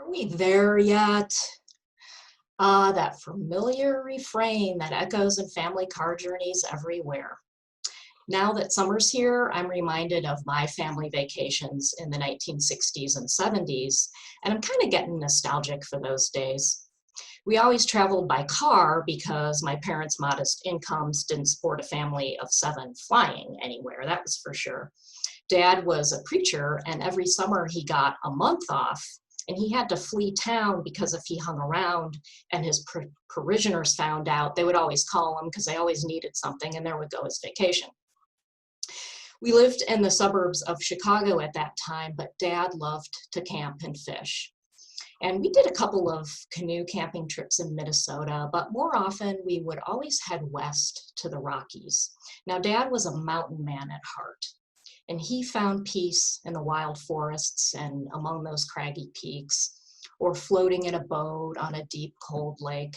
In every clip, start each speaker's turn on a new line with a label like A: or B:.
A: Are we there yet? Ah, that familiar refrain that echoes in family car journeys everywhere. Now that summer's here, I'm reminded of my family vacations in the 1960s and 70s, and I'm kind of getting nostalgic for those days. We always traveled by car because my parents' modest incomes didn't support a family of seven flying anywhere, that was for sure. Dad was a preacher, and every summer he got a month off, and he had to flee town because if he hung around and his parishioners found out, they would always call him because they always needed something, and there would go his vacation. We lived in the suburbs of Chicago at that time, but Dad loved to camp and fish. And we did a couple of canoe camping trips in Minnesota, but more often we would always head west to the Rockies. Now, Dad was a mountain man at heart, and he found peace in the wild forests and among those craggy peaks, or floating in a boat on a deep, cold lake.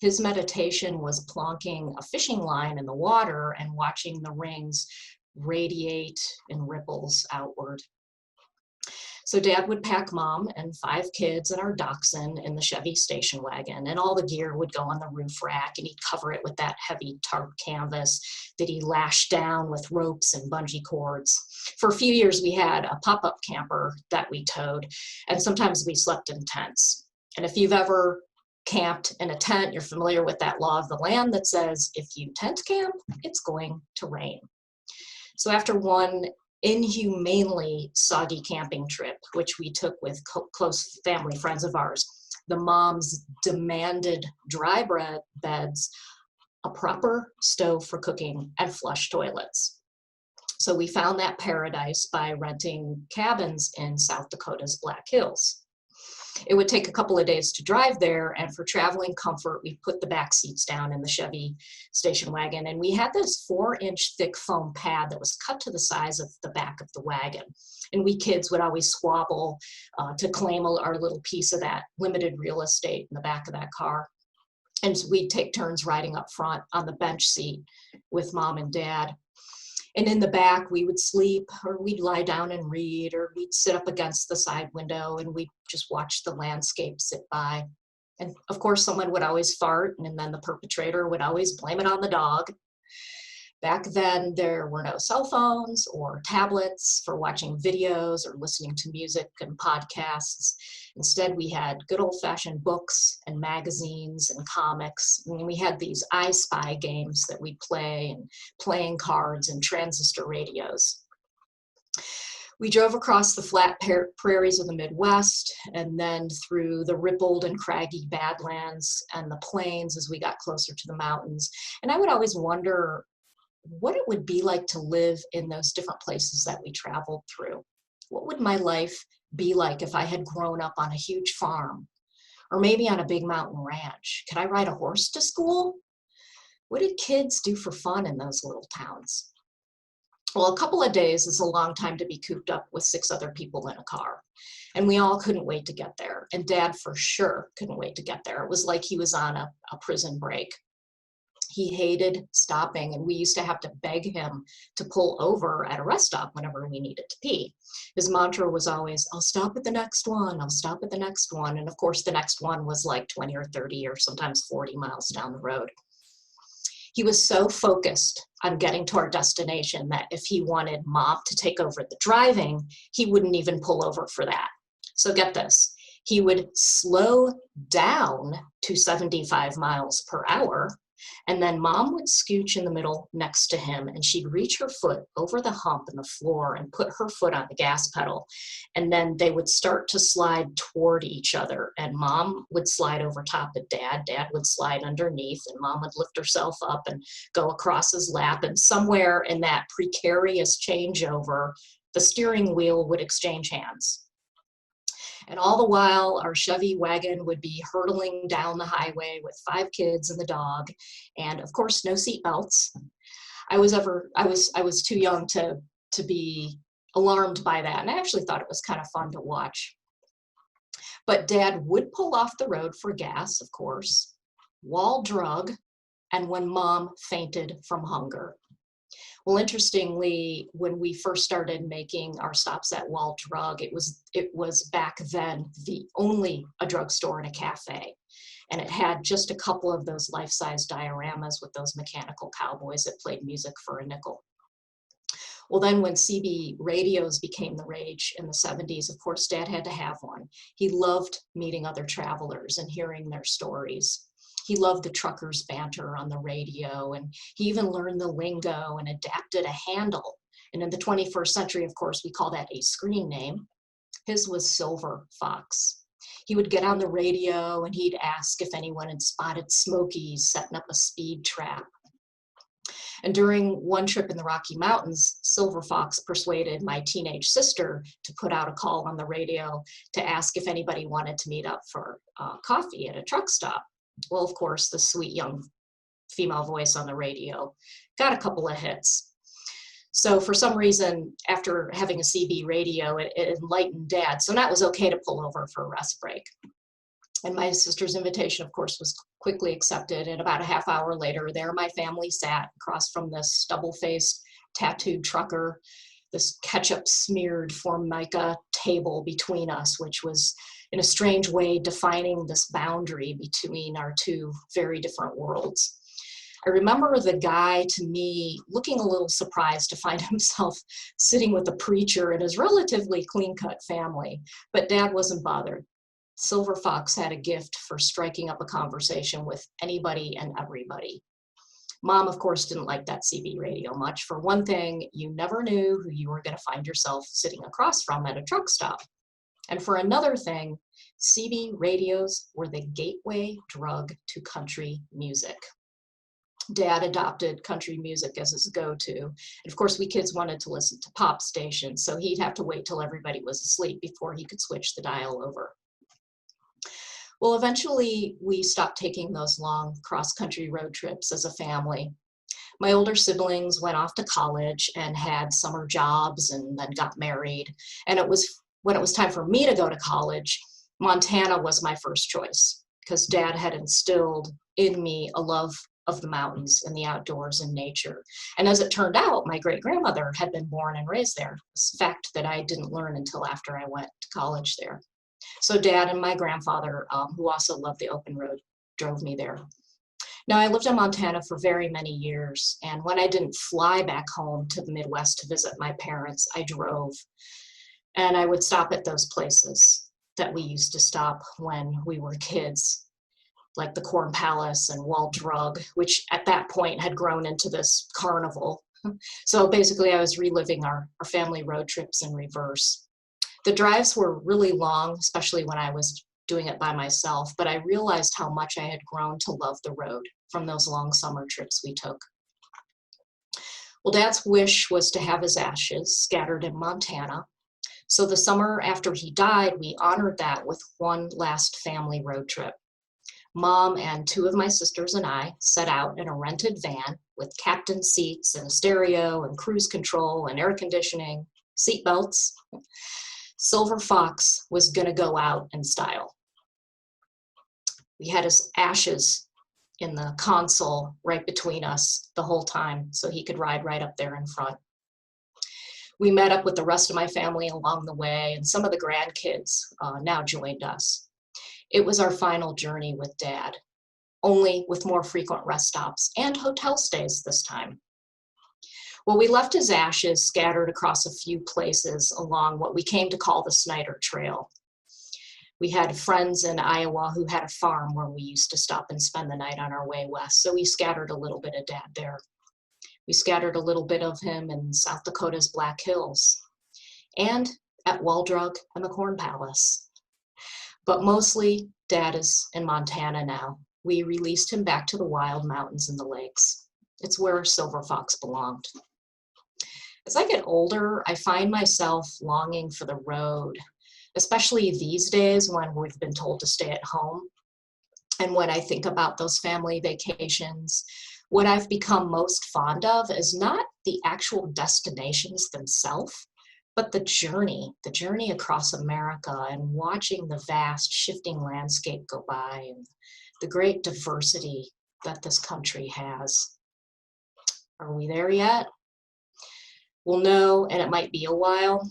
A: His meditation was plonking a fishing line in the water and watching the rings radiate in ripples outward. So Dad would pack Mom and five kids and our dachshund in the Chevy station wagon, and all the gear would go on the roof rack, and he'd cover it with that heavy tarp canvas that he lashed down with ropes and bungee cords. For a few years, we had a pop-up camper that we towed, and sometimes we slept in tents. And if you've ever camped in a tent, you're familiar with that law of the land that says, if you tent camp, it's going to rain. So after one inhumanely soggy camping trip, which we took with close family friends of ours, the moms demanded dry beds, a proper stove for cooking, and flush toilets. So we found that paradise by renting cabins in South Dakota's Black Hills. It would take a couple of days to drive there, and for traveling comfort, we put the back seats down in the Chevy station wagon, and we had this 4-inch thick foam pad that was cut to the size of the back of the wagon. And we kids would always squabble to claim our little piece of that limited real estate in the back of that car. And so we'd take turns riding up front on the bench seat with Mom and Dad. And in the back, we would sleep, or we'd lie down and read, or we'd sit up against the side window and we'd just watch the landscape sit by. And of course, someone would always fart, and then the perpetrator would always blame it on the dog. Back then, there were no cell phones or tablets for watching videos or listening to music and podcasts. Instead, we had good old-fashioned books and magazines and comics. And we had these I Spy games that we'd play, and playing cards and transistor radios. We drove across the flat prairies of the Midwest, and then through the rippled and craggy Badlands and the plains as we got closer to the mountains. And I would always wonder what it would be like to live in those different places that we traveled through. What would my life be like if I had grown up on a huge farm, or maybe on a big mountain ranch? Could I ride a horse to school? What did kids do for fun in those little towns? Well, a couple of days is a long time to be cooped up with 6 other people in a car. And we all couldn't wait to get there. And Dad for sure couldn't wait to get there. It was like he was on a prison break. He hated stopping, and we used to have to beg him to pull over at a rest stop whenever we needed to pee. His mantra was always, I'll stop at the next one, I'll stop at the next one. And of course, the next one was like 20 or 30 or sometimes 40 miles down the road. He was so focused on getting to our destination that if he wanted Mom to take over the driving, he wouldn't even pull over for that. So get this, he would slow down to 75 miles per hour, and then Mom would scooch in the middle next to him, and she'd reach her foot over the hump in the floor and put her foot on the gas pedal. And then they would start to slide toward each other, and Mom would slide over top of Dad. Dad would slide underneath, and Mom would lift herself up and go across his lap. And somewhere in that precarious changeover, the steering wheel would exchange hands. And all the while, our Chevy wagon would be hurtling down the highway with 5 kids and the dog, and of course, no seat belts. I was too young to be alarmed by that, and I actually thought it was kind of fun to watch. But Dad would pull off the road for gas, of course, while drug, and when Mom fainted from hunger. Well, interestingly, when we first started making our stops at Wall Drug, it was back then only a drugstore and a cafe. And it had just a couple of those life-size dioramas with those mechanical cowboys that played music for a nickel. Well, then when CB radios became the rage in the 70s, of course, Dad had to have one. He loved meeting other travelers and hearing their stories. He loved the truckers' banter on the radio, and he even learned the lingo and adapted a handle. And in the 21st century, of course, we call that a screen name. His was Silver Fox. He would get on the radio and he'd ask if anyone had spotted Smokies setting up a speed trap. And during one trip in the Rocky Mountains, Silver Fox persuaded my teenage sister to put out a call on the radio to ask if anybody wanted to meet up for coffee at a truck stop. Well, of course, the sweet young female voice on the radio got a couple of hits. So for some reason, after having a CB radio, it enlightened Dad. So that was okay to pull over for a rest break. And my sister's invitation, of course, was quickly accepted. And about a half hour later, there my family sat across from this double-faced, tattooed trucker, this ketchup-smeared Formica table between us, which was, in a strange way, defining this boundary between our two very different worlds. I remember the guy, to me, looking a little surprised to find himself sitting with a preacher in his relatively clean-cut family, but Dad wasn't bothered. Silver Fox had a gift for striking up a conversation with anybody and everybody. Mom, of course, didn't like that CB radio much. For one thing, you never knew who you were going to find yourself sitting across from at a truck stop. And for another thing, CB radios were the gateway drug to country music. Dad adopted country music as his go-to. And of course, we kids wanted to listen to pop stations, so he'd have to wait till everybody was asleep before he could switch the dial over. Well, eventually we stopped taking those long cross-country road trips as a family. My older siblings went off to college and had summer jobs and then got married. And when it was time for me to go to college, Montana was my first choice because Dad had instilled in me a love of the mountains and the outdoors and nature. And as it turned out, my great-grandmother had been born and raised there, a fact that I didn't learn until after I went to college there. So Dad and my grandfather, who also loved the open road, drove me there. Now, I lived in Montana for very many years, and when I didn't fly back home to the Midwest to visit my parents, I drove. And I would stop at those places that we used to stop when we were kids, like the Corn Palace and Wall Drug, which at that point had grown into this carnival. So basically, I was reliving our family road trips in reverse. The drives were really long, especially when I was doing it by myself, but I realized how much I had grown to love the road from those long summer trips we took. Well, Dad's wish was to have his ashes scattered in Montana. So the summer after he died, we honored that with one last family road trip. Mom and two of my sisters and I set out in a rented van with captain seats and a stereo and cruise control and air conditioning, seat belts. Silver Fox was going to go out in style. We had his ashes in the console right between us the whole time so he could ride right up there in front. We met up with the rest of my family along the way, and some of the grandkids now joined us. It was our final journey with Dad, only with more frequent rest stops and hotel stays this time. Well, we left his ashes scattered across a few places along what we came to call the Snyder Trail. We had friends in Iowa who had a farm where we used to stop and spend the night on our way west, so we scattered a little bit of Dad there. We scattered a little bit of him in South Dakota's Black Hills and at Wall Drug and the Corn Palace. But mostly, Dad is in Montana now. We released him back to the wild mountains and the lakes. It's where Silver Fox belonged. As I get older, I find myself longing for the road, especially these days when we've been told to stay at home. And when I think about those family vacations, what I've become most fond of is not the actual destinations themselves, but the journey across America and watching the vast shifting landscape go by and the great diversity that this country has. Are we there yet? We'll know, and it might be a while,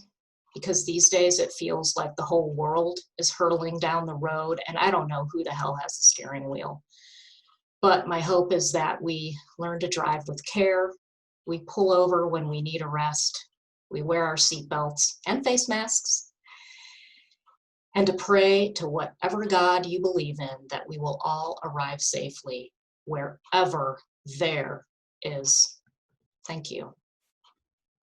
A: because these days it feels like the whole world is hurtling down the road, and I don't know who the hell has the steering wheel. But my hope is that we learn to drive with care, we pull over when we need a rest, we wear our seatbelts and face masks, and to pray to whatever God you believe in that we will all arrive safely wherever there is. Thank you.